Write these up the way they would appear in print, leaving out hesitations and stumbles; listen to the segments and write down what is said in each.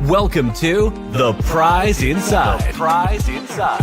Welcome to The Prize Inside. The Prize Inside.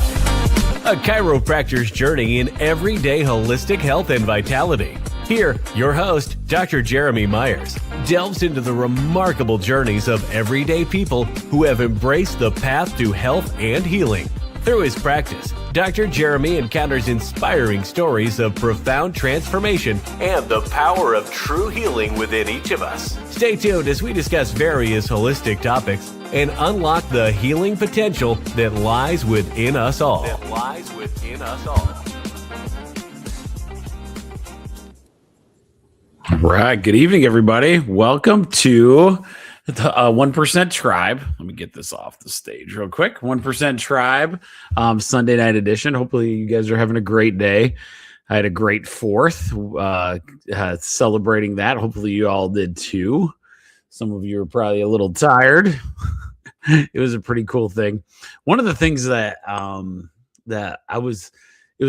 A chiropractor's journey in everyday holistic health and vitality. Here, your host, Dr. Jeremy Myers, delves into the remarkable journeys of everyday people who have embraced the path to health and healing. Through his practice, Dr. Jeremy encounters inspiring stories of profound transformation and the power of true healing within each of us. Stay tuned as we discuss various holistic topics and unlock the healing potential that lies within us all. All right. Good evening, everybody. Welcome to the 1% Tribe. Let me get this off the stage real quick. 1% Tribe, Sunday night edition. Hopefully you guys are having a great day. I had a great 4th celebrating that. Hopefully you all did too. Some of you are probably a little tired. It was a pretty cool thing. One of the things that it was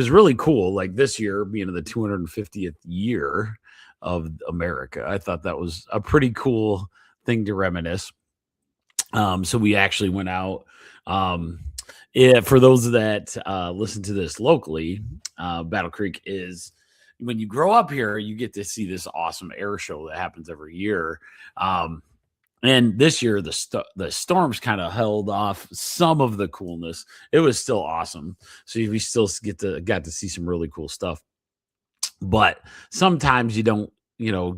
really cool, like this year being the 250th year of America. I thought that was a pretty cool thing to reminisce. So we actually went out. For those that listen to this locally, Battle Creek is, when you grow up here, you get to see this awesome air show that happens every year. And this year, the storms kind of held off some of the coolness. It was still awesome. So we still got to see some really cool stuff. But sometimes you don't,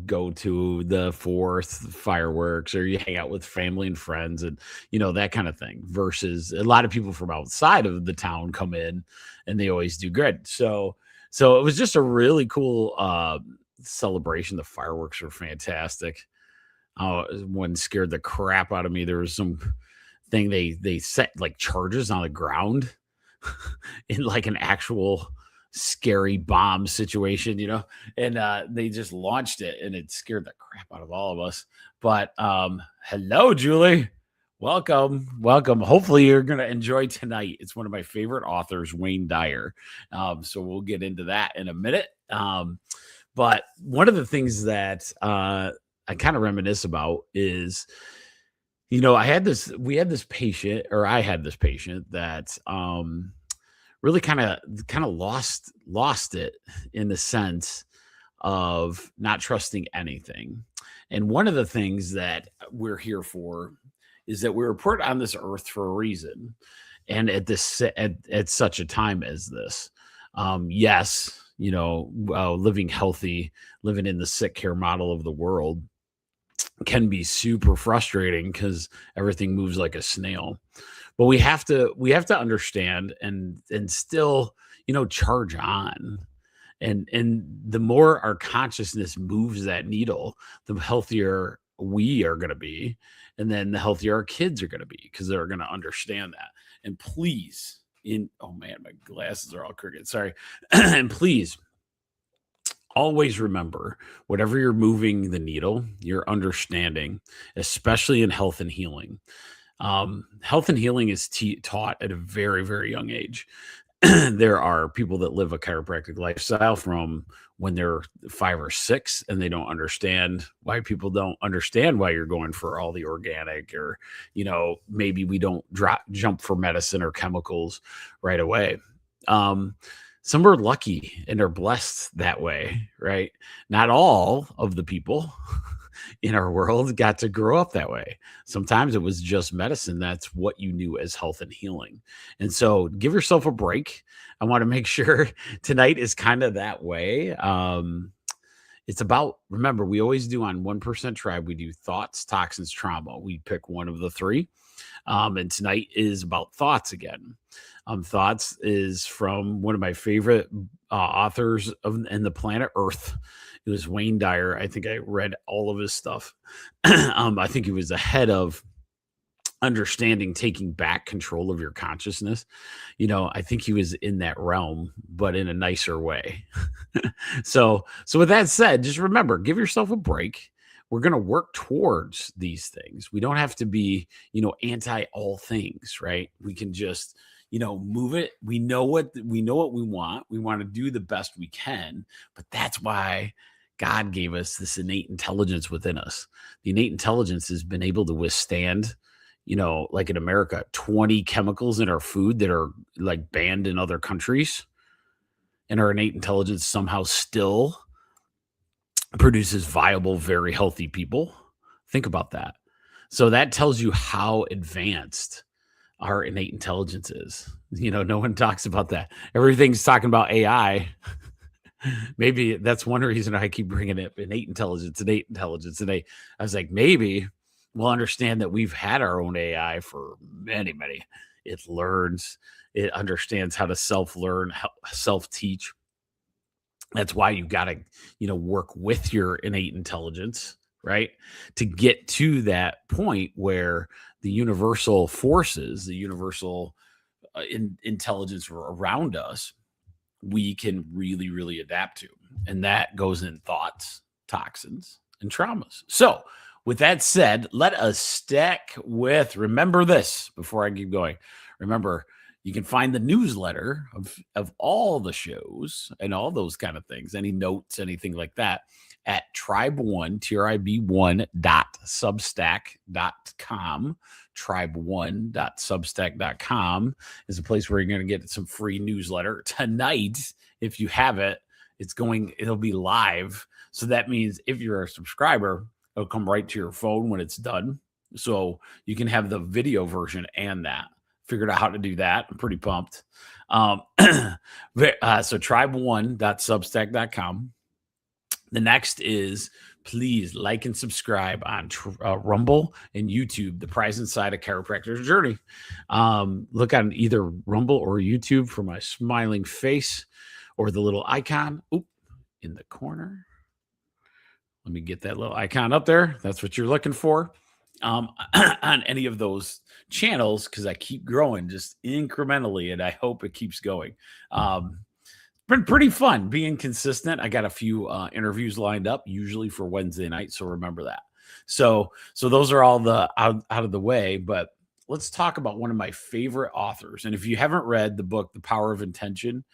go to the 4th fireworks, or you hang out with family and friends and, that kind of thing, versus a lot of people from outside of the town come in and they always do good. So it was just a really cool celebration. The fireworks were fantastic. One scared the crap out of me. There was some thing they set like charges on the ground in like an actual scary bomb situation, and they just launched it, and it scared the crap out of all of us. But hello, Julie. Welcome. Hopefully you're going to enjoy tonight. It's one of my favorite authors, Wayne Dyer. So we'll get into that in a minute. But one of the things that I kind of reminisce about is, I had this patient that really kind of lost it in the sense of not trusting anything. And one of the things that we're here for is that we were put on this earth for a reason. And at such a time as this, yes, living healthy, living in the sick care model of the world can be super frustrating because everything moves like a snail. But we have to understand and still, charge on. And the more our consciousness moves that needle, the healthier we are going to be. And then the healthier our kids are going to be, because they're going to understand that. And please, oh man, my glasses are all crooked. Sorry. And please, always remember, whatever you're moving the needle, you're understanding, especially in health and healing. Health and healing is taught at a very, very young age. There are people that live a chiropractic lifestyle from when they're 5 or 6, and they don't understand why people don't understand why you're going for all the organic, or, maybe we don't jump for medicine or chemicals right away. Some are lucky and are blessed that way, right? Not all of the people in our world got to grow up that way. Sometimes it was just medicine. That's what you knew as health and healing. And so give yourself a break. I want to make sure tonight is kind of that way. It's about, remember, we always do on 1% Tribe, we do thoughts, toxins, trauma. We pick one of the 3. And tonight is about thoughts again. Thoughts is from one of my favorite authors in the planet Earth. It was Wayne Dyer. I think I read all of his stuff. I think he was ahead of understanding taking back control of your consciousness. I think he was in that realm, but in a nicer way. So with that said, just remember, give yourself a break. We're going to work towards these things. We don't have to be, anti all things, right? We can just, move it. We know what we want. We want to do the best we can, but that's why God gave us this innate intelligence within us. The innate intelligence has been able to withstand, like in America, 20 chemicals in our food that are like banned in other countries. And our innate intelligence somehow still produces viable, very healthy people. Think about that. So that tells you how advanced our innate intelligence is. No one talks about that. Everything's talking about AI. Maybe that's one reason I keep bringing up innate intelligence. And I was like, maybe we'll understand that we've had our own AI for many, many. It learns, it understands how to self-learn, self-teach. That's why you got to, work with your innate intelligence, right? To get to that point where the universal forces, the universal intelligence around us, we can really, really adapt to. And that goes in thoughts, toxins, and traumas. So with that said, let us stick with, remember this before I keep going. Remember, you can find the newsletter of all the shows and all those kind of things, any notes, anything like that, at tribe1, trib1.substack.com. tribe1.substack.com is a place where you're going to get some free newsletter. Tonight, if you have it, it'll be live. So that means if you're a subscriber, it'll come right to your phone when it's done. So you can have the video version and that. Figured out how to do that. I'm pretty pumped. So tribe1.substack.com. The next is, please like and subscribe on Rumble and YouTube, The Prize Inside a Chiropractor's Journey. Look on either Rumble or YouTube for my smiling face or the little icon in the corner. Let me get that little icon up there. That's what you're looking for on any of those channels, because I keep growing just incrementally, and I hope it keeps going. Been pretty fun being consistent. I got a few interviews lined up, usually for Wednesday night, so remember that. So those are all the out of the way, but let's talk about one of my favorite authors. And if you haven't read the book, The Power of Intention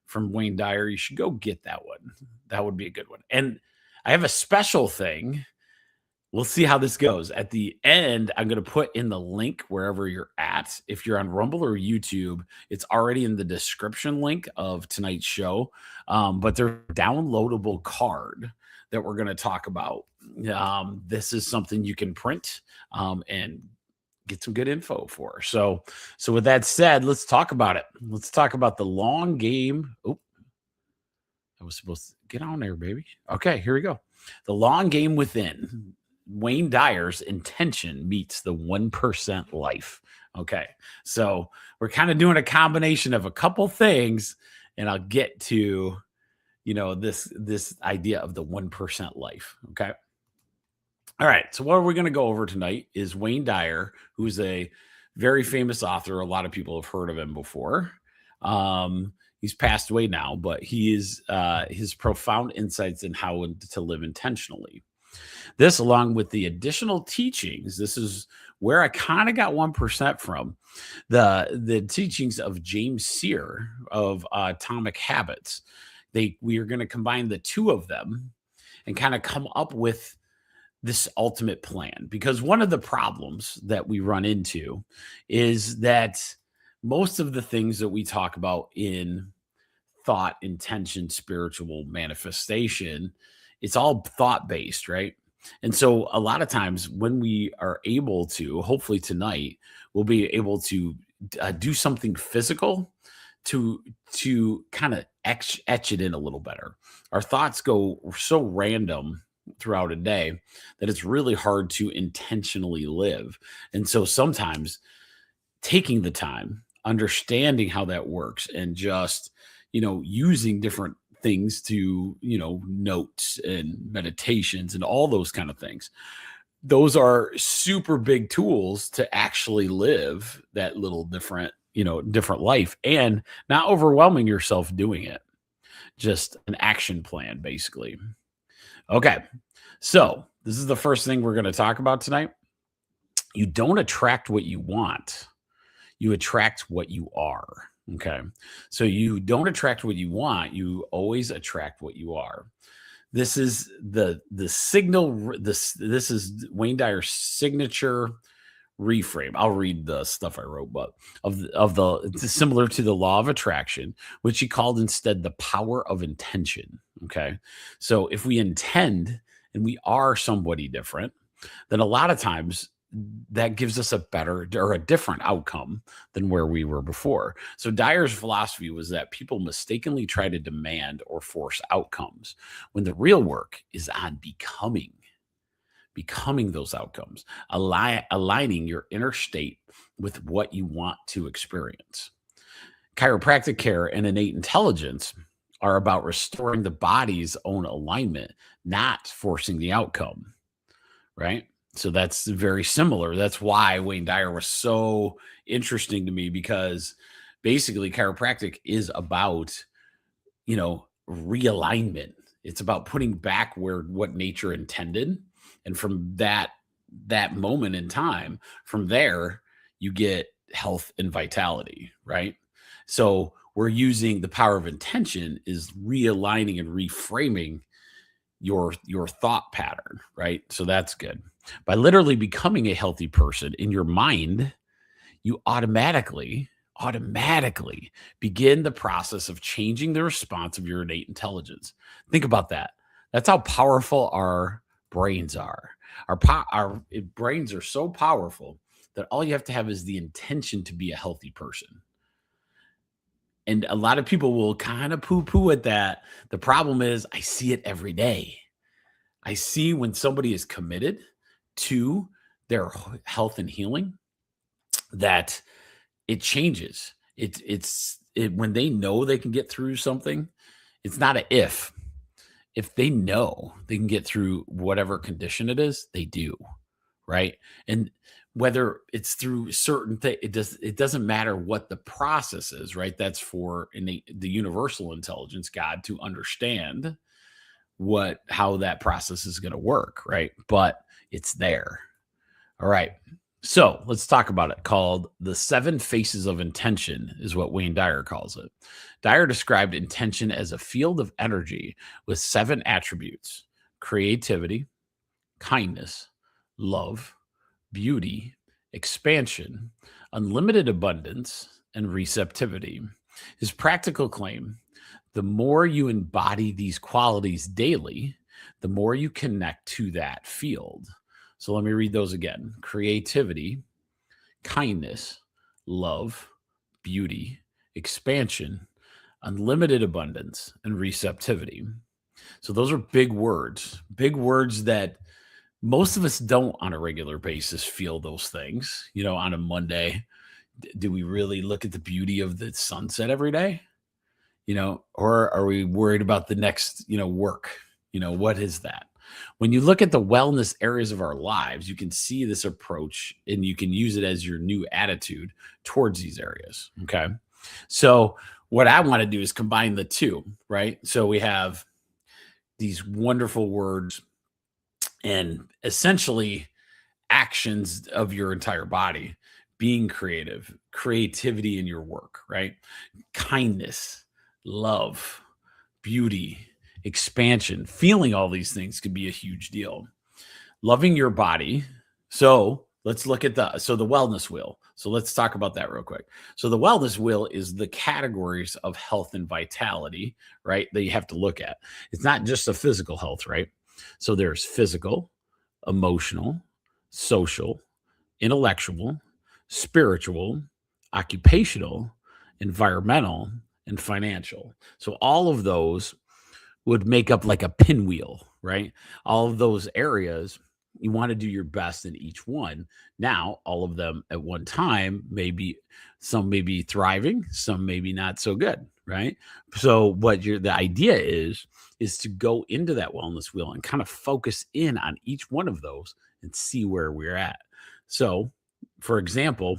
from Wayne Dyer, you should go get that one. That would be a good one. And I have a special thing. We'll see how this goes. At the end, I'm going to put in the link wherever you're at. If you're on Rumble or YouTube, it's already in the description link of tonight's show. But there's a downloadable card that we're going to talk about. This is something you can print and get some good info for. So with that said, let's talk about it. Let's talk about the long game. Oh, I was supposed to get on there, baby. Okay, here we go. The long game within. Wayne Dyer's intention meets the 1% life. Okay. So we're kind of doing a combination of a couple things, and I'll get to, this idea of the 1% life. Okay. All right. So what we're going to go over tonight is Wayne Dyer, who's a very famous author. A lot of people have heard of him before. He's passed away now, but he is his profound insights in how to live intentionally. This, along with the additional teachings, this is where I kind of got 1% from, the teachings of James Sear of Atomic Habits. We are going to combine the two of them and kind of come up with this ultimate plan. Because one of the problems that we run into is that most of the things that we talk about in thought, intention, spiritual manifestation, it's all thought-based, right? And so a lot of times when we are able to, hopefully tonight, we'll be able to do something physical to kind of etch it in a little better. Our thoughts go so random throughout a day that it's really hard to intentionally live. And so sometimes taking the time, understanding how that works, and just, using different things to, notes and meditations and all those kind of things. Those are super big tools to actually live that little different life and not overwhelming yourself doing it. Just an action plan, basically. Okay. So this is the first thing we're going to talk about tonight. You don't attract what you want. You attract what you are. Okay. So you don't attract what you want. You always attract what you are. This is the signal. This is Wayne Dyer's signature reframe. I'll read the stuff I wrote, but it's similar to the law of attraction, which he called instead the power of intention. Okay. So if we intend and we are somebody different, then a lot of times that gives us a better or a different outcome than where we were before. So Dyer's philosophy was that people mistakenly try to demand or force outcomes when the real work is on becoming those outcomes, aligning your inner state with what you want to experience. Chiropractic care and innate intelligence are about restoring the body's own alignment, not forcing the outcome, right? So that's very similar. That's why Wayne Dyer was so interesting to me, because basically chiropractic is about, realignment. It's about putting back what nature intended. And from that moment in time, from there, you get health and vitality, right? So we're using the power of intention is realigning and reframing your thought pattern, right? So that's good. By literally becoming a healthy person in your mind, you automatically begin the process of changing the response of your innate intelligence. Think about that. That's how powerful our brains are. Our brains are so powerful that all you have to have is the intention to be a healthy person. And a lot of people will kind of poo-poo at that. The problem is I see it every day. I see when somebody is committed to their health and healing, that it changes. It's when they know they can get through something, it's not a if. If they know they can get through whatever condition it is, they do, right? And whether it's through certain things, it doesn't matter what the process is, right? That's for the universal intelligence, God, to understand how that process is going to work, right? But it's there. All right. So let's talk about it. Called the 7 faces of intention is what Wayne Dyer calls it. Dyer described intention as a field of energy with 7 attributes: creativity, kindness, love, beauty, expansion, unlimited abundance, and receptivity. His practical claim: the more you embody these qualities daily, the more you connect to that field. So let me read those again: creativity, kindness, love, beauty, expansion, unlimited abundance, and receptivity. So those are big words that most of us don't on a regular basis feel those things. On a Monday, do we really look at the beauty of the sunset every day? Or are we worried about the next, work? What is that? When you look at the wellness areas of our lives, you can see this approach and you can use it as your new attitude towards these areas. Okay. So what I want to do is combine the two, right? So we have these wonderful words and essentially actions of your entire body: being creative, creativity in your work, right? Kindness, love, beauty, expansion. Feeling all these things could be a huge deal. Loving your body. So let's look at the wellness wheel. So let's talk about that real quick. So the wellness wheel is the categories of health and vitality, right, that you have to look at. It's not just a physical health, right? So there's physical, emotional, social, intellectual, spiritual, occupational, environmental, and financial. So all of those would make up like a pinwheel, right? All of those areas You want to do your best in each one. Now, all of them at one time, maybe some may be thriving, some maybe not so good, right? So the idea is to go into that wellness wheel and kind of focus in on each one of those and see where we're at. So, for example,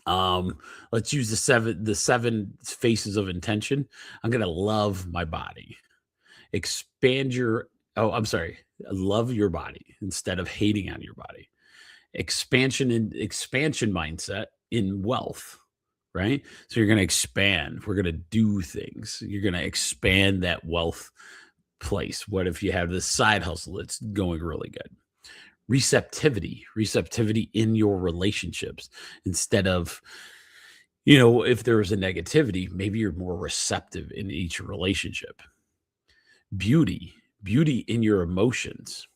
let's use the seven faces of intention. I'm going to love my body. Expand your oh, I'm sorry. Love your body instead of hating on your body. Expansion mindset in wealth, right? So you're going to expand. We're going to do things. You're going to expand that wealth place. What if you have this side hustle that's going really good? Receptivity in your relationships instead of, if there was a negativity, maybe you're more receptive in each relationship. Beauty in your emotions.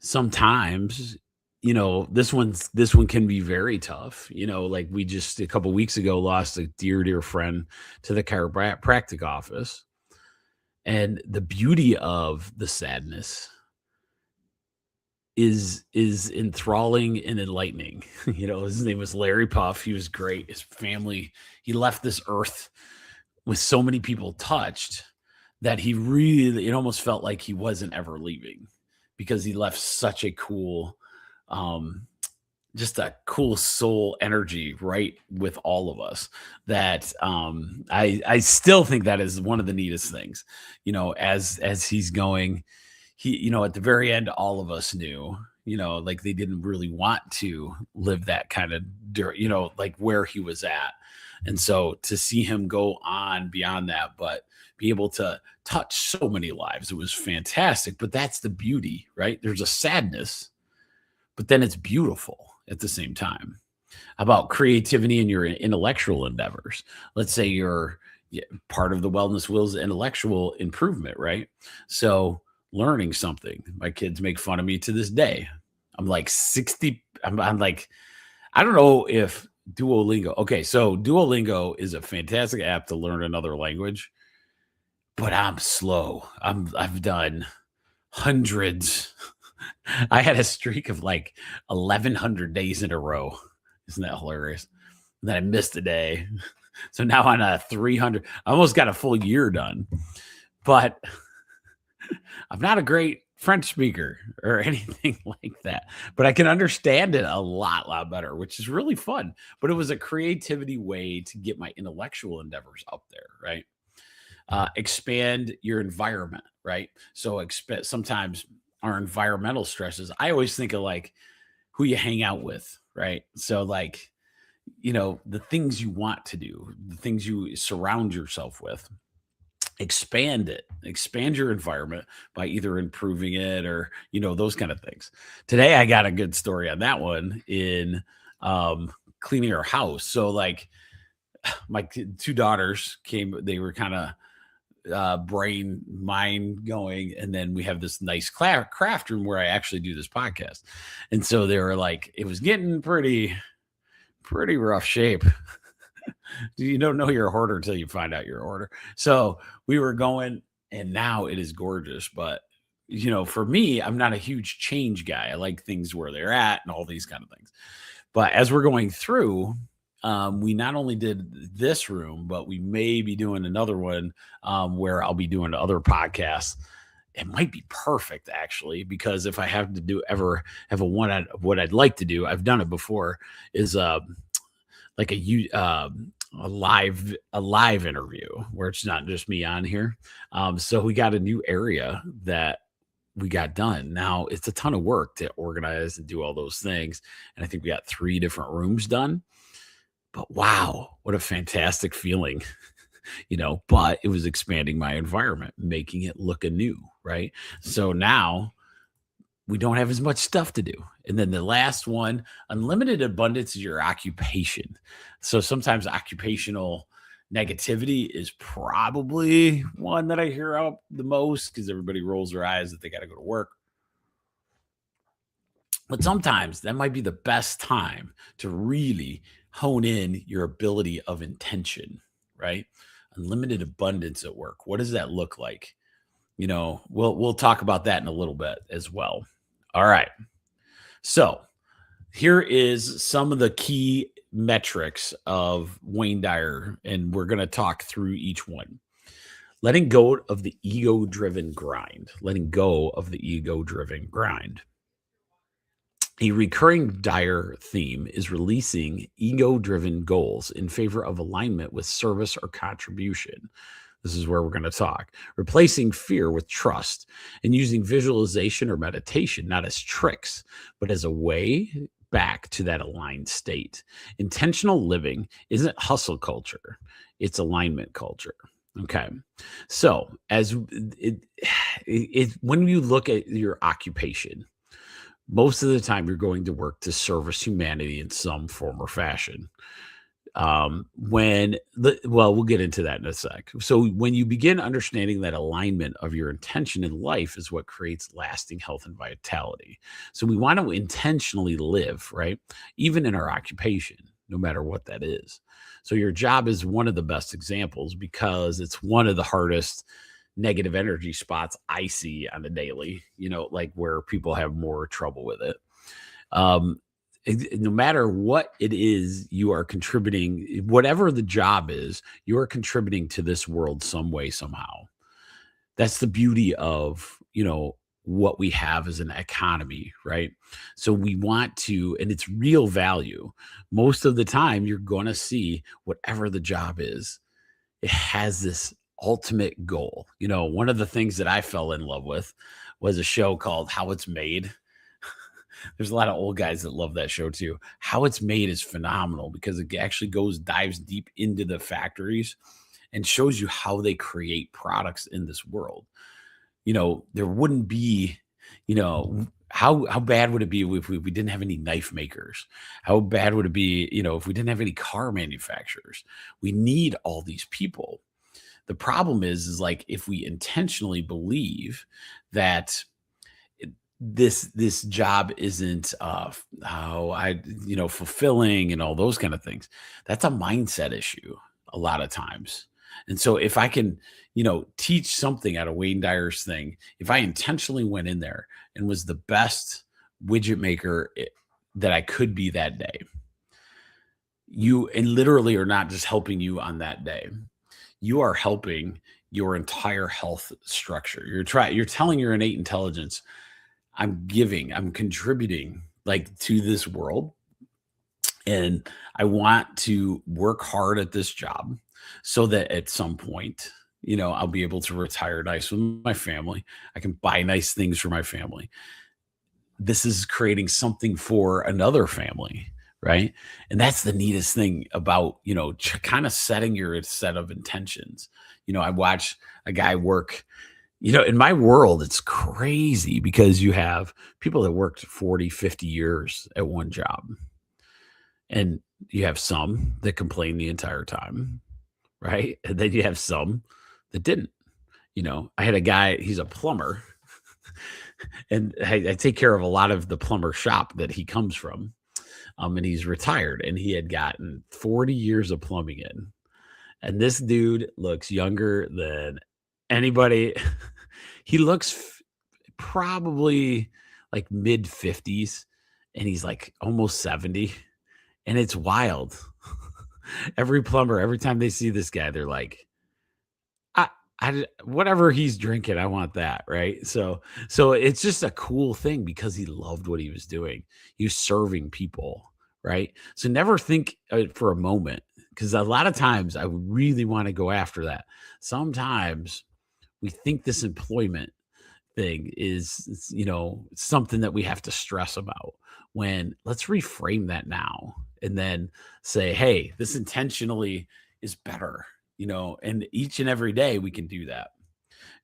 Sometimes, this one can be very tough. Like we just a couple weeks ago lost a dear friend to the chiropractic office. And the beauty of the sadness is enthralling and enlightening. His name was Larry Puff. He was great. His family, he left this earth with so many people touched that it almost felt like he wasn't ever leaving because he left such a cool, just a cool soul energy right with all of us that I still think that is one of the neatest things, as he's going, at the very end, all of us knew, like they didn't really want to live that kind of, like where he was at. And so to see him go on beyond that, but be able to touch so many lives, it was fantastic. But that's the beauty, right? There's a sadness, but then it's beautiful at the same time. About creativity in your intellectual endeavors. Let's say you're part of the wellness wheel's intellectual improvement, right? So learning something. My kids make fun of me to this day. I'm like 60. I'm like, I don't know if Duolingo. Okay, so Duolingo is a fantastic app to learn another language, but I'm slow. I've done hundreds. I had a streak of like 1,100 days in a row. Isn't that hilarious? And then I missed a day. So now on a 300, I almost got a full year done, but I'm not a great French speaker or anything like that, but I can understand it a lot better, which is really fun. But it was a creativity way to get my intellectual endeavors up there, right? Expand your environment, right? So sometimes our environmental stresses, I always think of like who you hang out with, right? So like, the things you want to do, the things you surround yourself with. Expand your environment by either improving it or those kind of things. Today I got a good story on that one in cleaning our house. So like my two daughters came, they were kind of mind going, and then we have this nice craft room where I actually do this podcast. And so they were like, it was getting pretty rough shape. You don't know you're a hoarder until you find out you're a hoarder. So we were going, and now it is gorgeous. But, for me, I'm not a huge change guy. I like things where they're at and all these kind of things. But as we're going through, we not only did this room, but we may be doing another one where I'll be doing other podcasts. It might be perfect, actually, because if I have to ever have what I'd like to do, I've done it before, is like a live interview where it's not just me on here. So we got a new area that we got done. Now it's a ton of work to organize and do all those things. And I think we got 3 different rooms done, but wow, what a fantastic feeling, but it was expanding my environment, making it look anew. Right. So now we don't have as much stuff to do. And then the last one, unlimited abundance, is your occupation. So sometimes occupational negativity is probably one that I hear out the most because everybody rolls their eyes that they got to go to work. But sometimes that might be the best time to really hone in your ability of intention, right? Unlimited abundance at work. What does that look like? We'll talk about that in a little bit as well. All right. So here is some of the key metrics of Wayne Dyer, and we're going to talk through each one. Letting go of the ego driven grind. Letting go of the ego driven grind. A recurring Dyer theme is releasing ego driven goals in favor of alignment with service or contribution. This is where we're going to talk. Replacing fear with trust and using visualization or meditation not as tricks, but as a way back to that aligned state. Intentional living isn't hustle culture, it's alignment culture. Okay. So, when you look at your occupation, most of the time you're going to work to service humanity in some form or fashion. We'll get into that in a sec. So when you begin understanding that alignment of your intention in life is what creates lasting health and vitality. So we want to intentionally live, right? Even in our occupation, no matter what that is. So your job is one of the best examples because it's one of the hardest negative energy spots I see on the daily, like where people have more trouble with it. No matter what it is you are contributing, whatever the job is, you are contributing to this world some way, somehow. That's the beauty of, what we have as an economy, right? So we want to, and it's real value. Most of the time, you're going to see whatever the job is, it has this ultimate goal. One of the things that I fell in love with was a show called How It's Made. There's a lot of old guys that love that show too. How It's Made is phenomenal because it actually dives deep into the factories and shows you how they create products in this world. There wouldn't be, how bad would it be if we didn't have any knife makers? How bad would it be, if we didn't have any car manufacturers? We need all these people. The problem is like if we intentionally believe that this job isn't fulfilling and all those kind of things, that's a mindset issue a lot of times. And so if I can, teach something out of Wayne Dyer's thing, if I intentionally went in there and was the best widget maker that I could be that day, you and literally are not just helping you on that day. You are helping your entire health structure. You're telling your innate intelligence, I'm contributing like to this world. And I want to work hard at this job so that at some point, I'll be able to retire nice with my family. I can buy nice things for my family. This is creating something for another family, right? And that's the neatest thing about, kind of setting your set of intentions. I watch a guy work, in my world, it's crazy because you have people that worked 40, 50 years at one job. And you have some that complain the entire time, right? And then you have some that didn't. I had a guy, he's a plumber, and I take care of a lot of the plumber shop that he comes from. And he's retired, and he had gotten 40 years of plumbing in. And this dude looks younger than anybody. He looks probably like mid 50s, and he's like almost 70. And it's wild. Every plumber, every time they see this guy, they're like, whatever he's drinking, I want that, right? So it's just a cool thing because he loved what he was doing. He was serving people, right? So never think for a moment, because a lot of times I really want to go after that. Sometimes we think this employment thing is, something that we have to stress about, when let's reframe that now and then say, hey, this intentionally is better, and each and every day we can do that.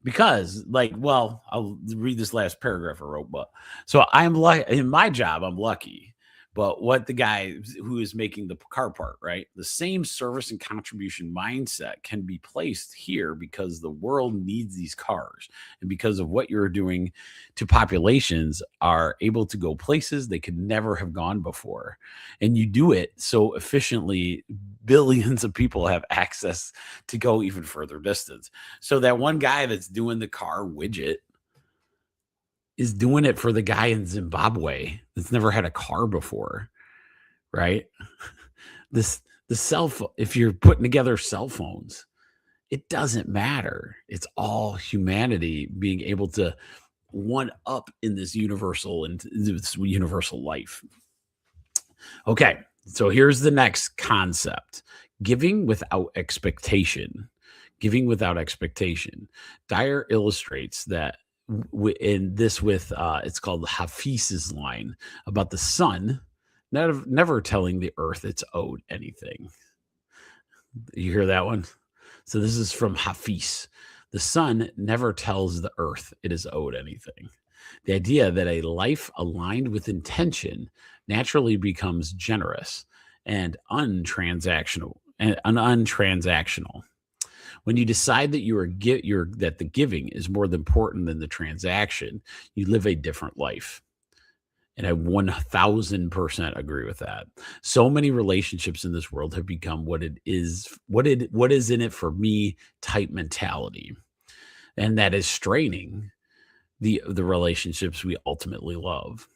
Because I'll read this last paragraph I wrote, but so I'm like, in my job, I'm lucky. But what the guy who is making the car part, right? The same service and contribution mindset can be placed here because the world needs these cars. And because of what you're doing to populations are able to go places they could never have gone before. And you do it so efficiently, billions of people have access to go even further distance. So that one guy that's doing the car widget, is doing it for the guy in Zimbabwe that's never had a car before, right? This the cell phone, if you're putting together cell phones, it doesn't matter. It's all humanity being able to one up in this universal life. Okay, so here's the next concept: giving without expectation. Giving without expectation. Dyer illustrates that in this with it's called Hafiz's line about the sun never telling the earth it's owed anything. You hear that one? So this is from Hafiz. The sun never tells the earth it is owed anything. The idea that a life aligned with intention naturally becomes generous and untransactional untransactional. When you decide that that the giving is more important than the transaction, you live a different life. And I 1000% agree with that. So many relationships in this world have become what is in it for me type mentality. And that is straining the relationships we ultimately love.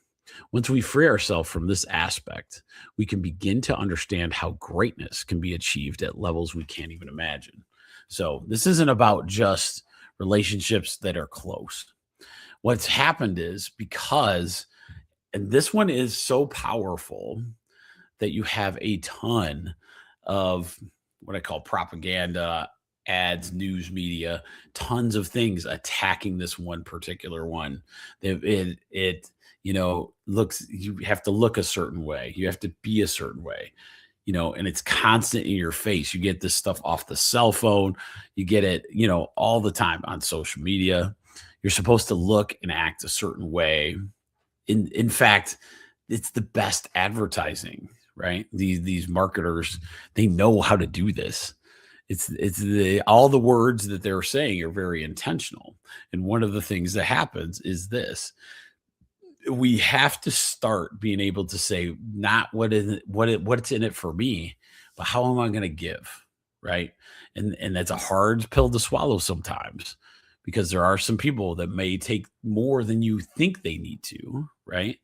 Once we free ourselves from this aspect, we can begin to understand how greatness can be achieved at levels we can't even imagine. So this isn't about just relationships that are close. What's happened is because, and this one is so powerful that you have a ton of what I call propaganda, ads, news media, tons of things attacking this one particular one. It looks, you have to look a certain way. You have to be a certain way, and it's constant in your face. You get this stuff off the cell phone. You get it, all the time on social media. You're supposed to look and act a certain way. In fact, it's the best advertising, right? These marketers, they know how to do this. All the words that they're saying are very intentional. And one of the things that happens is this: we have to start being able to say, not what's in it for me, but how am I going to give, right? And that's a hard pill to swallow sometimes, because there are some people that may take more than you think they need to, right?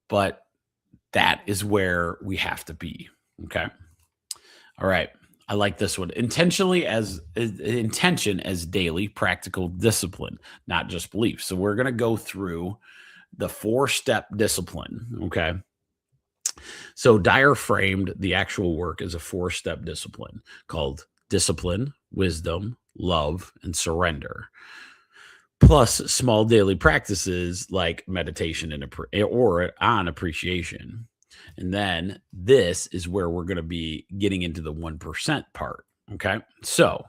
But that is where we have to be. Okay. All right. I like this one. Intention as daily practical discipline, not just belief. So we're going to go through the 4-step discipline. Okay. So Dyer framed the actual work as a 4-step discipline called discipline, wisdom, love, and surrender, plus small daily practices like meditation or on appreciation. And then this is where we're going to be getting into the 1% part. Okay. So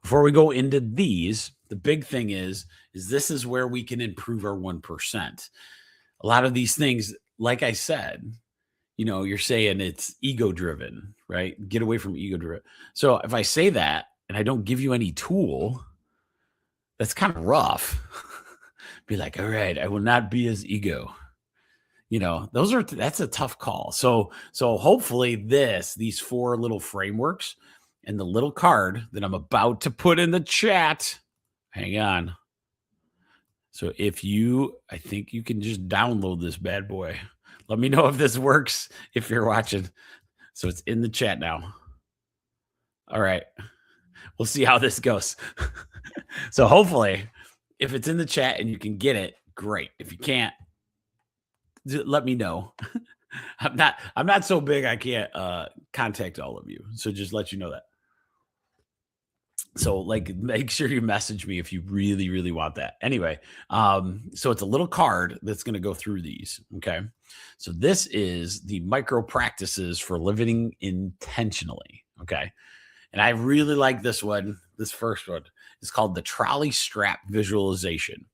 before we go into these, the big thing is this is where we can improve our 1%. A lot of these things, like I said, you're saying it's ego driven, right? Get away from ego driven. So if I say that and I don't give you any tool, that's kind of rough. Be like, all right, I will not be as ego. That's a tough call. So hopefully these 4 little frameworks and the little card that I'm about to put in the chat, hang on. So I think you can just download this bad boy. Let me know if this works if you're watching. So it's in the chat now. All right. We'll see how this goes. So hopefully if it's in the chat and you can get it, great. If you can't, let me know. I'm not so big I can't contact all of you. So just let you know that. So make sure you message me if you really, really want that. Anyway, so it's a little card that's going to go through these. Okay. So this is the micro practices for living intentionally. Okay. And I really like this one. This first one is called the trolley strap visualization.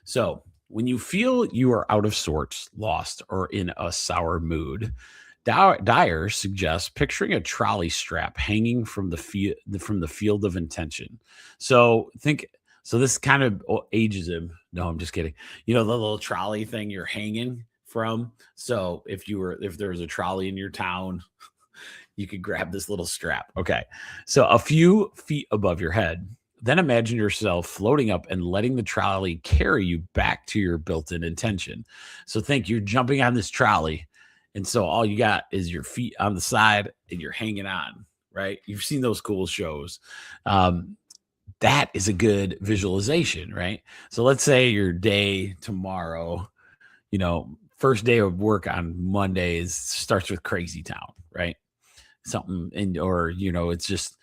So when you feel you are out of sorts, lost, or in a sour mood, Dyer suggests picturing a trolley strap hanging from the field of intention. So this kind of ages him. No, I'm just kidding. The little trolley thing you're hanging from. So if there was a trolley in your town, you could grab this little strap. Okay. So a few feet above your head, Then imagine yourself floating up and letting the trolley carry you back to your built-in intention. So think you're jumping on this trolley, and so all you got is your feet on the side and you're hanging on, right? You've seen those cool shows. That is a good visualization, right? So let's say your day tomorrow, first day of work on Mondays starts with Crazy Town, right? Something, it's just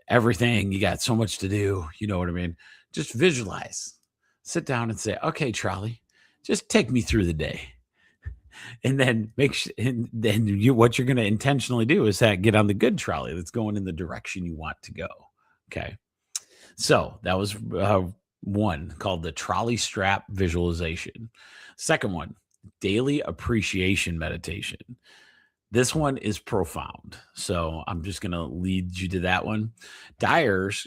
everything. You got so much to do. You know what I mean? Just visualize, sit down and say, okay, trolley, just take me through the day. And then what you're going to intentionally do is get on the good trolley that's going in the direction you want to go. Okay. So that was one called the trolley strap visualization. Second one, daily appreciation meditation. This one is profound. So I'm just going to lead you to that one. Dyer's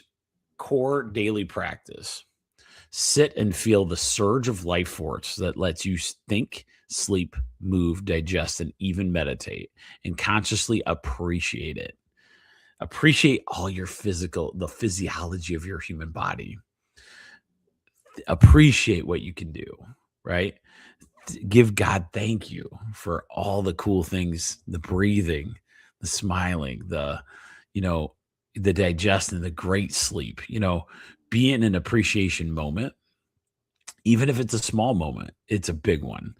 core daily practice. Sit and feel the surge of life force that lets you think, sleep, move, digest, and even meditate, and consciously appreciate it. Appreciate all your the physiology of your human body. Appreciate what you can do, right? Give God thank you for all the cool things, the breathing, the smiling, the digestion, the great sleep, be in an appreciation moment. Even if it's a small moment, it's a big one.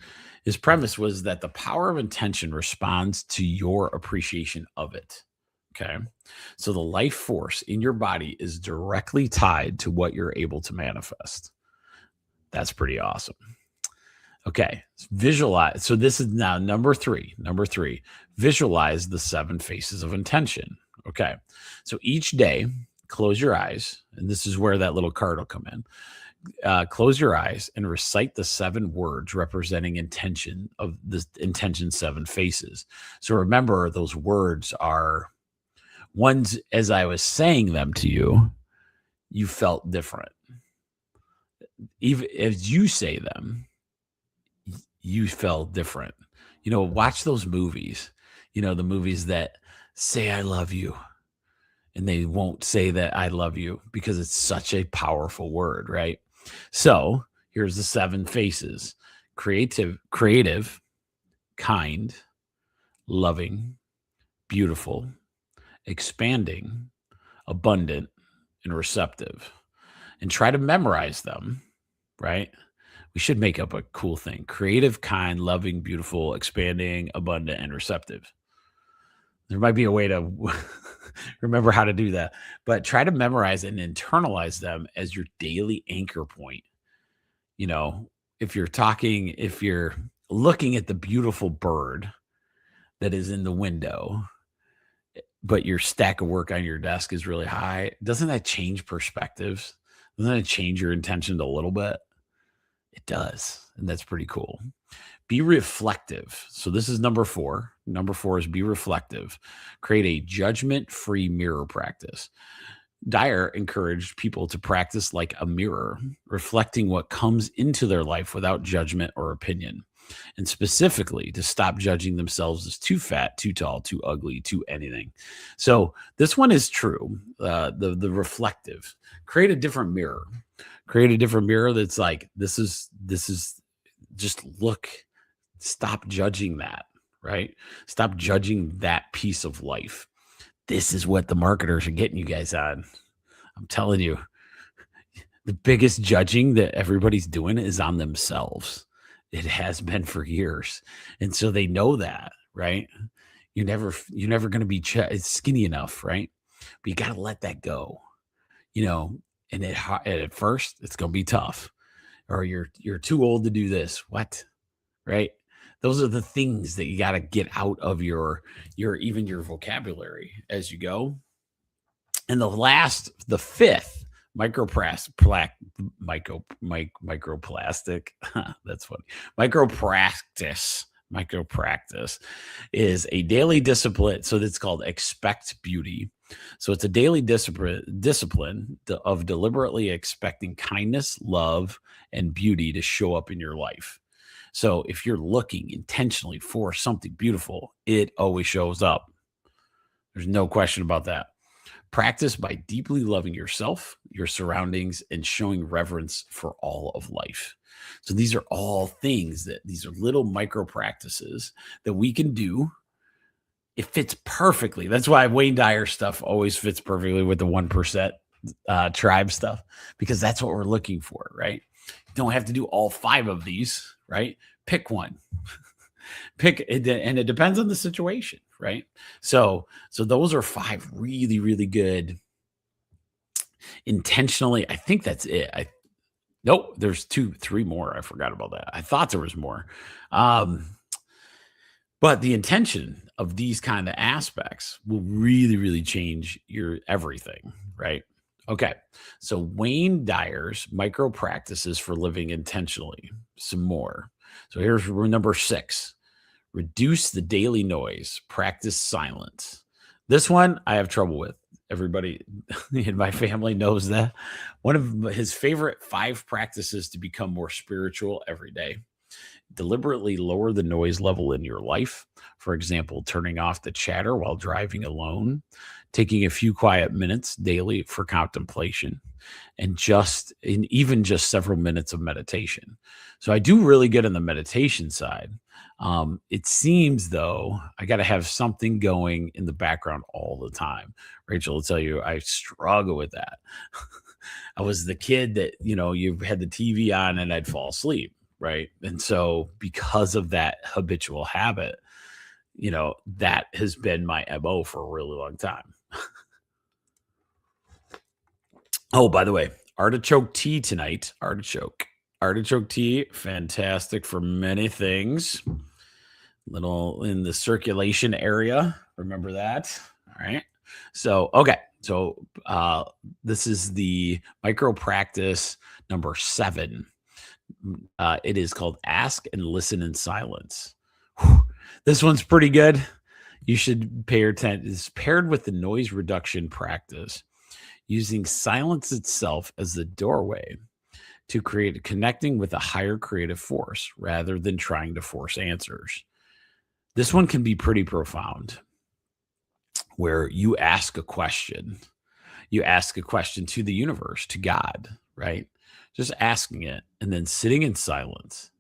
His premise was that the power of intention responds to your appreciation of it. Okay. So the life force in your body is directly tied to what you're able to manifest. That's pretty awesome. Okay. Visualize. So this is now number three. Visualize the 7 faces of intention. Okay. So each day, close your eyes. And this is where that little card will come in. Close your eyes and recite the 7 words representing intention of the intention 7 faces. So remember, those words are ones, as I was saying them to you, you felt different. Even as you say them, you felt different. Watch those movies, the movies that say, I love you. And they won't say that I love you because it's such a powerful word, right? So here's the 7 faces: creative, kind, loving, beautiful, expanding, abundant, and receptive. And try to memorize them, right? We should make up a cool thing: creative, kind, loving, beautiful, expanding, abundant, and receptive. There might be a way to remember how to do that, but try to memorize and internalize them as your daily anchor point. If you're looking at the beautiful bird that is in the window, but your stack of work on your desk is really high, doesn't that change perspectives? Doesn't that change your intention a little bit? It does. And that's pretty cool. Be reflective. So this is number 4. Number 4 is be reflective. Create a judgment-free mirror practice. Dyer encouraged people to practice like a mirror, reflecting what comes into their life without judgment or opinion, and specifically to stop judging themselves as too fat, too tall, too ugly, too anything. So this one is true. The reflective. Create a different mirror. Create a different mirror that's like, this is just look. Stop judging that, right? Stop judging that piece of life. This is what the marketers are getting you guys on. I'm telling you, the biggest judging that everybody's doing is on themselves. It has been for years. And so they know that, right? You're never going to be skinny enough, right? But you got to let that go, and at first it's going to be tough, or you're too old to do this. What? Right? Those are the things that you got to get out of your vocabulary as you go. And the 5th, microplastic. That's funny. Micropractice is a daily discipline. So it's called Expect Beauty. So it's a daily discipline of deliberately expecting kindness, love, and beauty to show up in your life. So if you're looking intentionally for something beautiful, it always shows up. There's no question about that. Practice by deeply loving yourself, your surroundings, and showing reverence for all of life. So these are all things these are little micro practices that we can do. It fits perfectly. That's why Wayne Dyer stuff always fits perfectly with the 1% tribe stuff, because that's what we're looking for, right? You don't have to do all 5 of these, right? Pick one. Pick it, and it depends on the situation, right? So those are 5 really, really good. Intentionally, I think that's it. Nope, there's 3 more. I forgot about that. I thought there was more. But the intention of these kind of aspects will really, really change your everything, right? Okay, so Wayne Dyer's micro practices for living intentionally. Some more. So here's number 6. Reduce the daily noise. Practice silence. This one I have trouble with. Everybody in my family knows that. One of his favorite 5 practices to become more spiritual every day. Deliberately lower the noise level in your life. For example, turning off the chatter while driving alone, taking a few quiet minutes daily for contemplation, and even just several minutes of meditation. So I do really good on the meditation side. It seems, though, I got to have something going in the background all the time. Rachel will tell you I struggle with that. I was the kid that, you had the TV on and I'd fall asleep, right? And so because of that habitual habit, that has been my MO for a really long time. Oh, by the way, artichoke tea tonight. Artichoke tea, fantastic for many things. Little in the circulation area. Remember that? All right. So, okay. So, this is the micro practice number 7. It is called Ask and Listen in Silence. Whew. This one's pretty good. You should pay attention. It's paired with the noise reduction practice, using silence itself as the doorway to create connecting with a higher creative force rather than trying to force answers. This one can be pretty profound, where you ask a question. You ask a question to the universe, to God, right? Just asking it and then sitting in silence,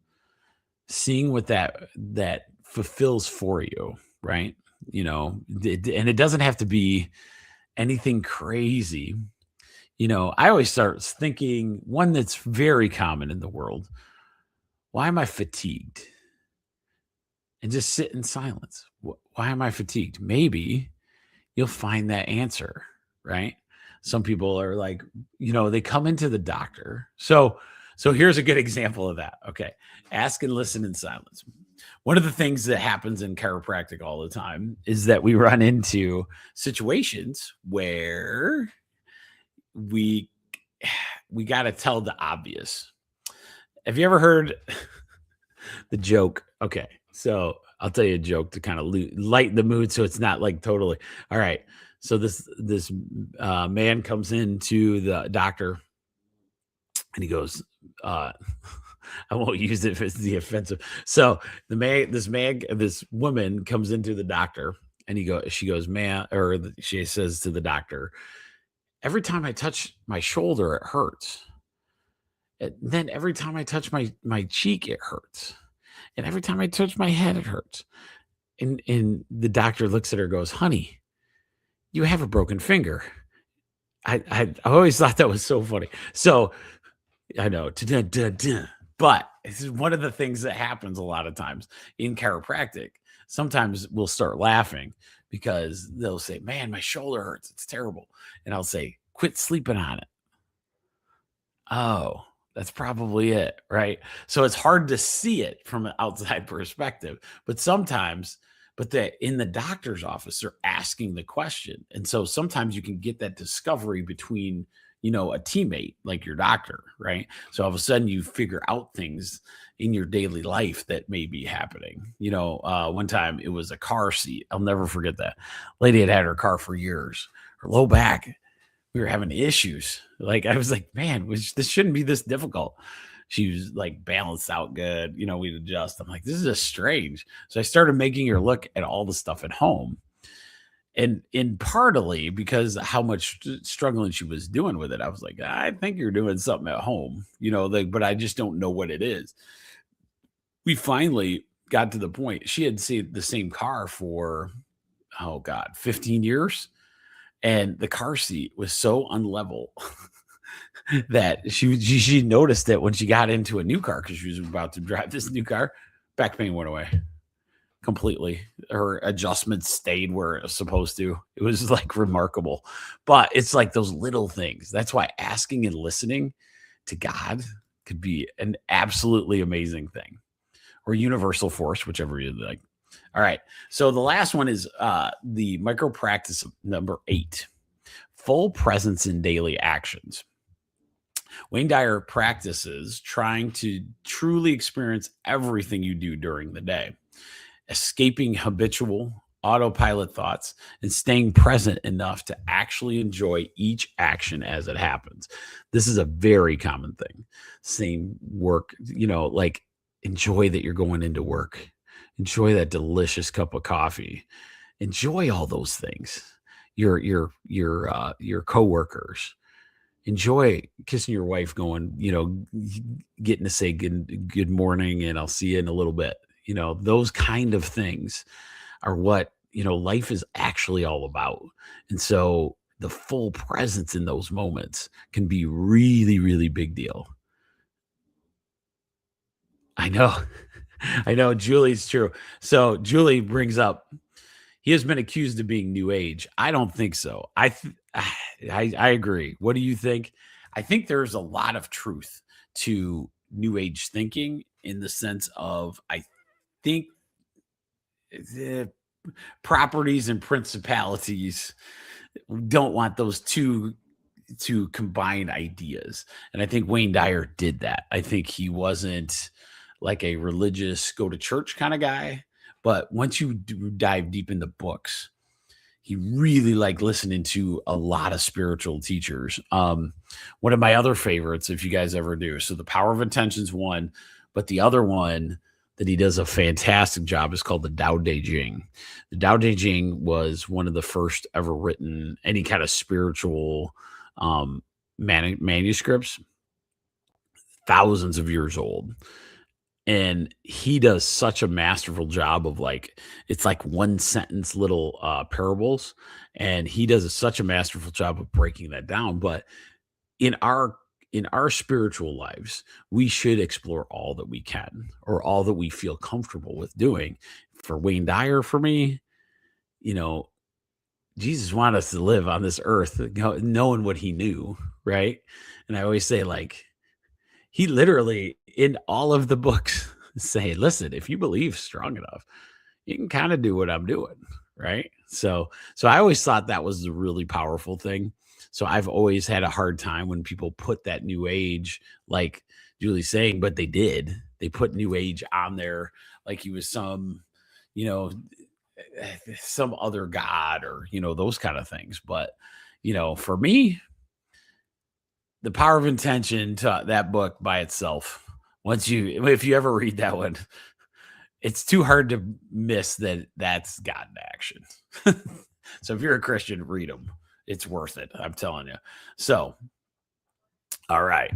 seeing what that fulfills for you, right? And it doesn't have to be anything crazy. I always start thinking one that's very common in the world. Why am I fatigued? And just sit in silence. Why am I fatigued? Maybe you'll find that answer, right? Some people are like, they come into the doctor. So here's a good example of that. Okay. Ask and listen in silence. One of the things that happens in chiropractic all the time is that we run into situations where we got to tell the obvious. Have you ever heard the joke? Okay. So I'll tell you a joke to kind of lighten the mood, so it's not like totally. All right. So this man comes into the doctor, and he goes, I won't use it if it's the offensive. So this woman comes into the doctor, and she goes, man, or she says to the doctor, every time I touch my shoulder, it hurts. And then every time I touch my cheek, it hurts. And every time I touch my head, it hurts. And the doctor looks at her and goes, honey, you have a broken finger. I always thought that was so funny. So I know, but this is one of the things that happens a lot of times in chiropractic. Sometimes we'll start laughing because they'll say, man, my shoulder hurts. It's terrible. And I'll say, quit sleeping on it. Oh, that's probably it, right? So it's hard to see it from an outside perspective, but in the doctor's office, they're asking the question. And so sometimes you can get that discovery between, a teammate like your doctor, right? So all of a sudden you figure out things in your daily life that may be happening. One time it was a car seat. I'll never forget that. Lady had her car for years. Her low back, we were having issues. Like, I was like, man, this shouldn't be this difficult. She was like balanced out good. We'd adjust. I'm like, this is just strange. So I started making her look at all the stuff at home. And in partly because how much struggling she was doing with it, I was like, I think you're doing something at home, like, but I just don't know what it is. We finally got to the point. She had seen the same car for, oh God, 15 years. And the car seat was so unlevel that she noticed that when she got into a new car, because she was about to drive this new car, back pain went away completely. Her adjustments stayed where it was supposed to. It was like remarkable. But it's like those little things. That's why asking and listening to God could be an absolutely amazing thing, or universal force, whichever you like. All right. So the last one is the micro practice number 8, full presence in daily actions. Wayne Dyer practices trying to truly experience everything you do during the day, escaping habitual autopilot thoughts and staying present enough to actually enjoy each action as it happens. This is a very common thing. Same work, like enjoy that you're going into work. Enjoy that delicious cup of coffee. Enjoy all those things. Your coworkers. Enjoy kissing your wife, going, getting to say good morning, and I'll see you in a little bit. Those kind of things are what, life is actually all about. And so the full presence in those moments can be really, really big deal. I know. I know. Julie's true. So Julie brings up, he has been accused of being new age. I don't think so. I agree. What do you think? I think there's a lot of truth to new age thinking, in the sense of, I think the properties and principalities don't want those two to combine ideas. And I think Wayne Dyer did that. I think he wasn't like a religious go to church kind of guy, but once you dive deep in the books, he really liked listening to a lot of spiritual teachers. One of my other favorites, if you guys ever do, so The Power of Intention's one, but the other one that he does a fantastic job is called the Tao Te Ching. The Tao Te Ching was one of the first ever written any kind of spiritual manuscripts, thousands of years old. And he does such a masterful job of, like, it's like one sentence little parables, and he does such a masterful job of breaking that down. But in our spiritual lives, we should explore all that we can, or all that we feel comfortable with doing. For Wayne Dyer, for me, Jesus wanted us to live on this earth knowing what he knew, right? And I always say, like, he literally, in all of the books, say, listen, if you believe strong enough, you can kind of do what I'm doing, right? So I always thought that was the really powerful thing. So I've always had a hard time when people put that new age, like Julie's saying, but they did. They put new age on there like he was some, some other god, or, those kind of things. But, for me, The Power of Intention, that book by itself, if you ever read that one, it's too hard to miss that's God in action. So if you're a Christian, read them. It's worth it. I'm telling you. So, all right.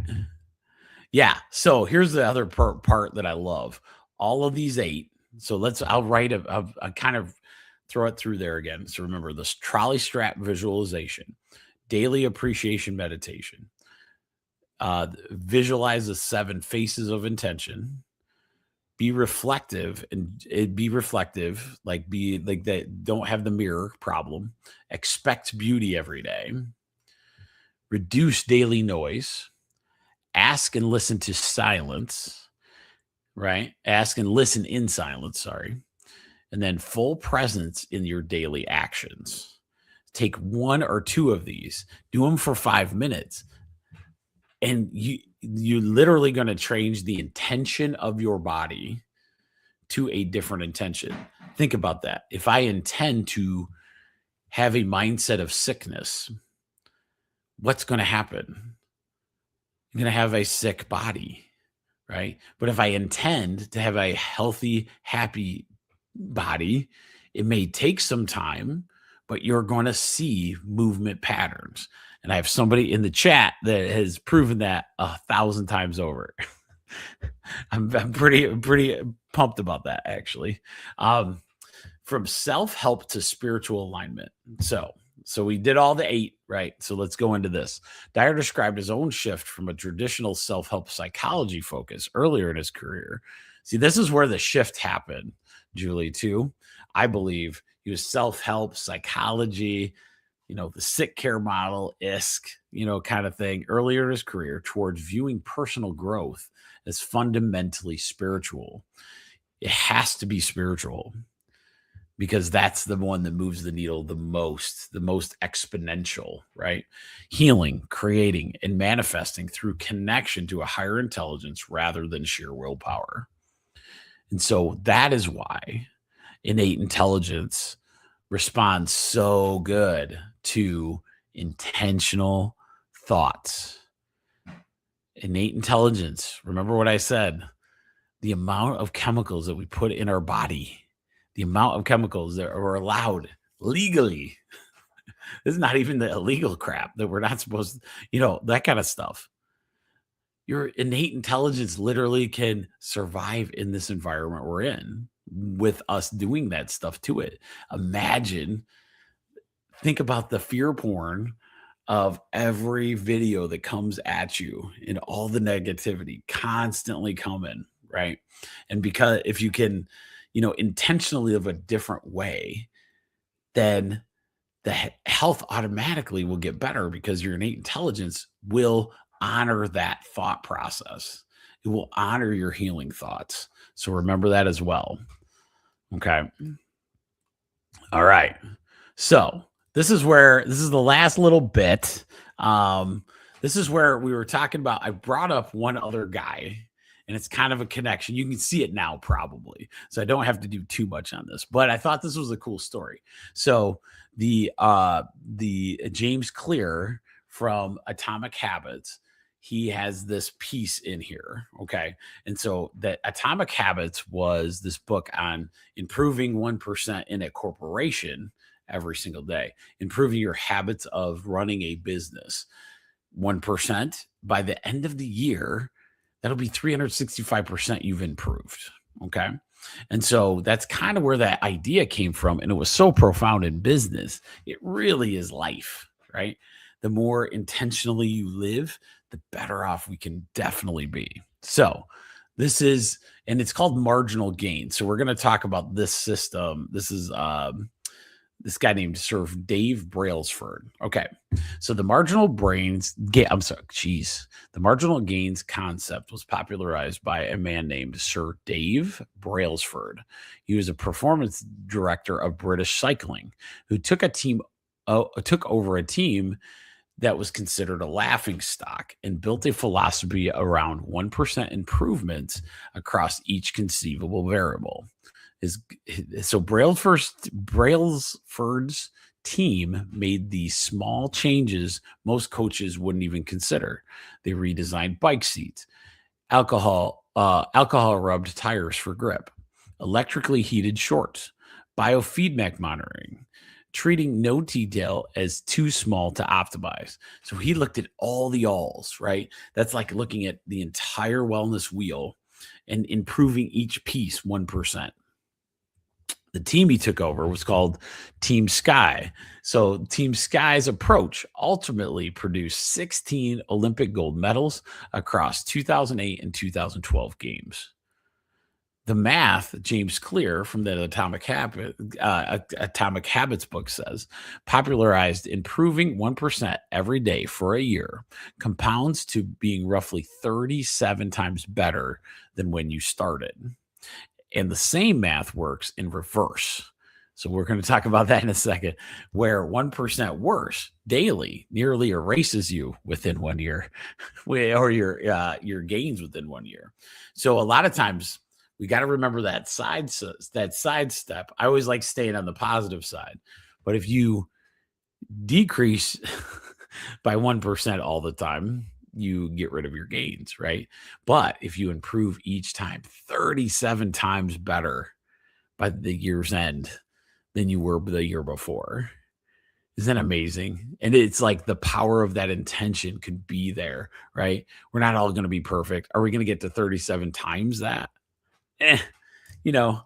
Yeah. So here's the other part that I love. All of these 8. So I'll kind of throw it through there again. So remember, this trolley strap visualization, daily appreciation meditation, visualize the 7 faces of intention, be reflective, like be like that. Don't have the mirror problem. Expect beauty every day. Reduce daily noise. Ask and listen to silence, right? Ask and listen in silence, sorry. And then full presence in your daily actions. Take 1 or 2 of these, do them for 5 minutes. And you're literally going to change the intention of your body to a different intention. Think about that. If I intend to have a mindset of sickness, what's going to happen? I'm going to have a sick body, right? But if I intend to have a healthy, happy body, it may take some time, but you're going to see movement patterns. And I have somebody in the chat that has proven that 1,000 times over. I'm pretty pumped about that, actually. From self-help to spiritual alignment. So we did all the 8, right? So let's go into this. Dyer described his own shift from a traditional self-help psychology focus earlier in his career. See, this is where the shift happened, Julie, too. I believe he was self-help psychology, the sick care model, ISK, kind of thing earlier in his career towards viewing personal growth as fundamentally spiritual. It has to be spiritual because that's the one that moves the needle the most exponential, right? Healing, creating, and manifesting through connection to a higher intelligence rather than sheer willpower. And so that is why innate intelligence responds so good to intentional thoughts. Innate intelligence, remember what I said, the amount of chemicals that we put in our body, the amount of chemicals that are allowed legally. This is not even the illegal crap that we're not supposed to, that kind of stuff. Your innate intelligence literally can survive in this environment we're in with us doing that stuff to it. Think about the fear porn of every video that comes at you and all the negativity constantly coming, right? And because if you can, intentionally live a different way, then the health automatically will get better because your innate intelligence will honor that thought process. It will honor your healing thoughts. So remember that as well. Okay. All right. So this is the last little bit. This is where we were talking about, I brought up one other guy, and it's kind of a connection. You can see it now probably. So I don't have to do too much on this, but I thought this was a cool story. So the James Clear from Atomic Habits, he has this piece in here. Okay. And so that Atomic Habits was this book on improving 1% in a corporation every single day, improving your habits of running a business. 1% by the end of the year, that'll be 365% you've improved. Okay. And so that's kind of where that idea came from. And it was so profound in business. It really is life, right? The more intentionally you live, the better off we can definitely be. So this is, and it's called marginal gain. So we're going to talk about this system. This is this guy named Sir Dave Brailsford. Okay. So the marginal gains concept was popularized by a man named Sir Dave Brailsford. He was a performance director of British Cycling who took over a team that was considered a laughing stock and built a philosophy around 1% improvements across each conceivable variable. So Brailsford's team made these small changes most coaches wouldn't even consider. They redesigned bike seats, alcohol rubbed tires for grip, electrically heated shorts, biofeedback monitoring, treating no detail as too small to optimize. So he looked at all the alls, right? That's like looking at the entire wellness wheel and improving each piece 1%. The team he took over was called Team Sky. So Team Sky's approach ultimately produced 16 Olympic gold medals across 2008 and 2012 games. The math, James Clear from the Atomic Habits book says, popularized improving 1% every day for a year compounds to being roughly 37 times better than when you started. And the same math works in reverse. So we're going to talk about that in a second, where 1% worse daily nearly erases you within 1 year, or your gains within 1 year. So a lot of times we got to remember that side step. I always like staying on the positive side, but if you decrease by 1% all the time, you get rid of your gains, right? But if you improve each time 37 times better by the year's end than you were the year before, Isn't that amazing? And it's like the power of that intention could be there, right? We're not all going to be perfect. Are we going to get to 37 times that? You know,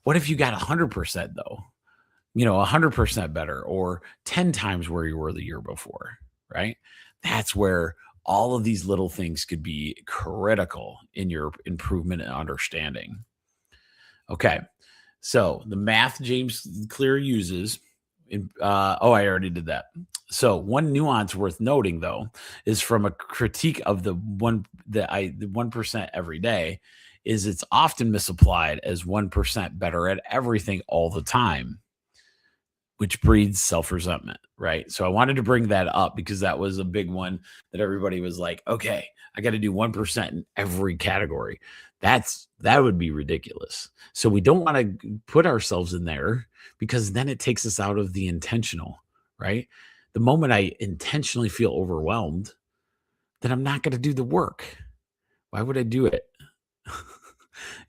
what if you got 100% though? 100% better, or 10 times where you were the year before, right? That's where all of these little things could be critical in your improvement and understanding. Okay. So the math James Clear uses I already did that. So one nuance worth noting though is from a critique of the 1% every day is it's often misapplied as 1% better at everything all the time, which breeds self-resentment, right? So I wanted to bring that up because that was a big one that everybody was like, okay, I got to do 1% in every category. That would be ridiculous. So we don't want to put ourselves in there because then it takes us out of the intentional, right? The moment I intentionally feel overwhelmed, then I'm not going to do the work. Why would I do it?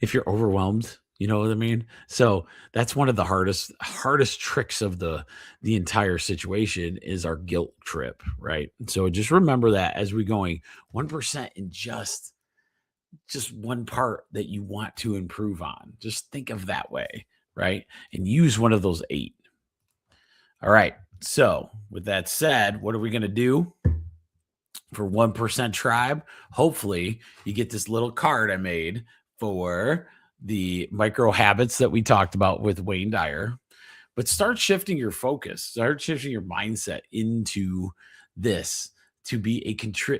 If you're overwhelmed, you know what I mean? So that's one of the hardest tricks of the entire situation is our guilt trip, right? So just remember that as we're going 1% in just one part that you want to improve on. Just think of that way, right? And use one of those 8. All right. So with that said, what are we going to do for 1% tribe? Hopefully you get this little card I made for the micro habits that we talked about with Wayne Dyer, but start shifting your focus, start shifting your mindset into this to be a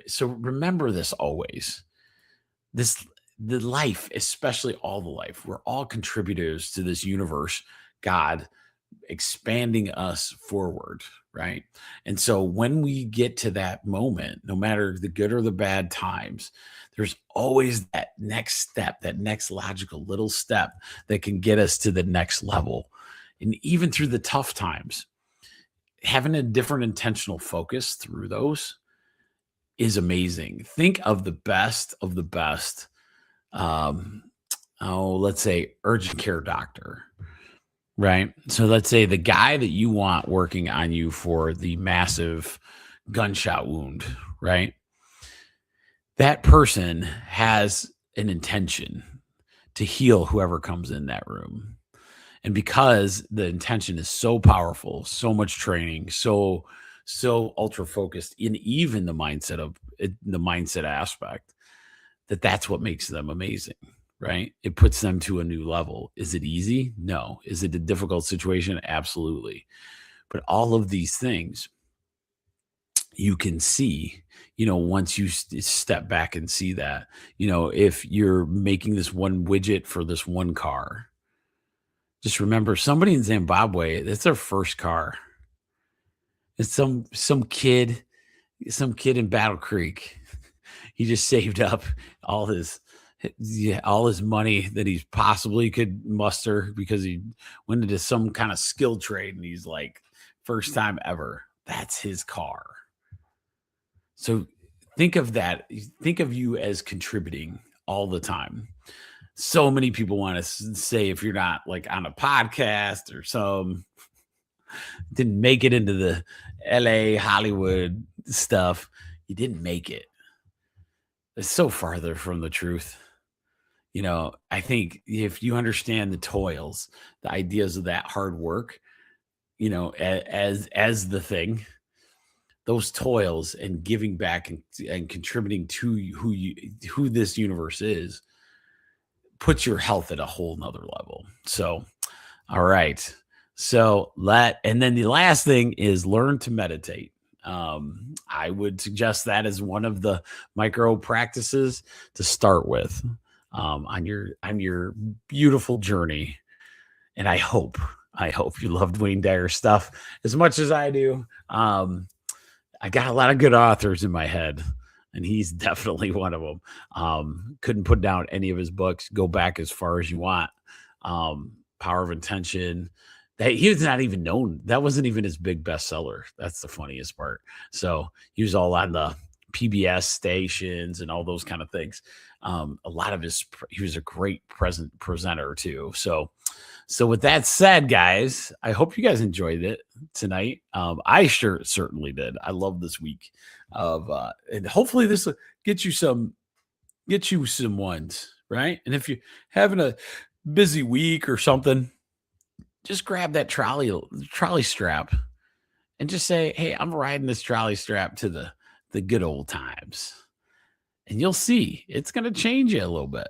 So remember this always, the life, especially all the life, we're all contributors to this universe, God expanding us forward, right? And so when we get to that moment, no matter the good or the bad times, there's always that next step, that next logical little step that can get us to the next level. And even through the tough times, having a different intentional focus through those is amazing. Think of the best of the best. Let's say urgent care doctor, right? So let's say the guy that you want working on you for the massive gunshot wound, right? That person has an intention to heal whoever comes in that room. And because the intention is so powerful, so much training, so ultra focused in even the mindset aspect, that's what makes them amazing, right? It puts them to a new level. Is it easy? No. Is it a difficult situation? Absolutely. But all of these things you can see, once you step back and see that, if you're making this one widget for this one car, just remember somebody in Zimbabwe, that's their first car. It's some kid in Battle Creek. He just saved up all his money that he possibly could muster because he went into some kind of skill trade and he's like, first time ever. That's his car. So think of that. Think of you as contributing all the time. So many people want to say if you're not like on a podcast or didn't make it into the LA Hollywood stuff, you didn't make it. It's so farther from the truth. I think if you understand the toils, the ideas of that hard work, as the thing, those toils and giving back and contributing to who this universe is, puts your health at a whole nother level. So, all right. So and then the last thing is learn to meditate. I would suggest that as one of the micro practices to start with on your beautiful journey. And I hope you loved Wayne Dyer stuff as much as I do. I got a lot of good authors in my head, and he's definitely one of them. Couldn't put down any of his books. Go back as far as you want. Power of Intention. That he was not even known. That wasn't even his big bestseller. That's the funniest part. So he was all on the PBS stations and all those kind of things. A lot of he was a great presenter too. So with that said, guys, I hope you guys enjoyed it tonight. I certainly did. I love this week and hopefully this will get you some ones, right? And if you're having a busy week or something, just grab that trolley strap and just say, hey, I'm riding this trolley strap to the good old times. And you'll see it's going to change you a little bit.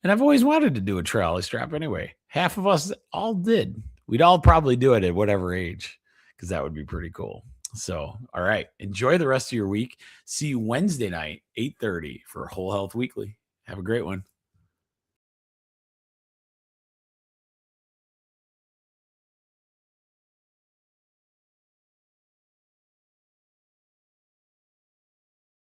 And I've always wanted to do a trolley strap anyway. Half of us all did. We'd all probably do it at whatever age, because that would be pretty cool. So, all right. Enjoy the rest of your week. See you Wednesday night, 8:30 for Whole Health Weekly. Have a great one.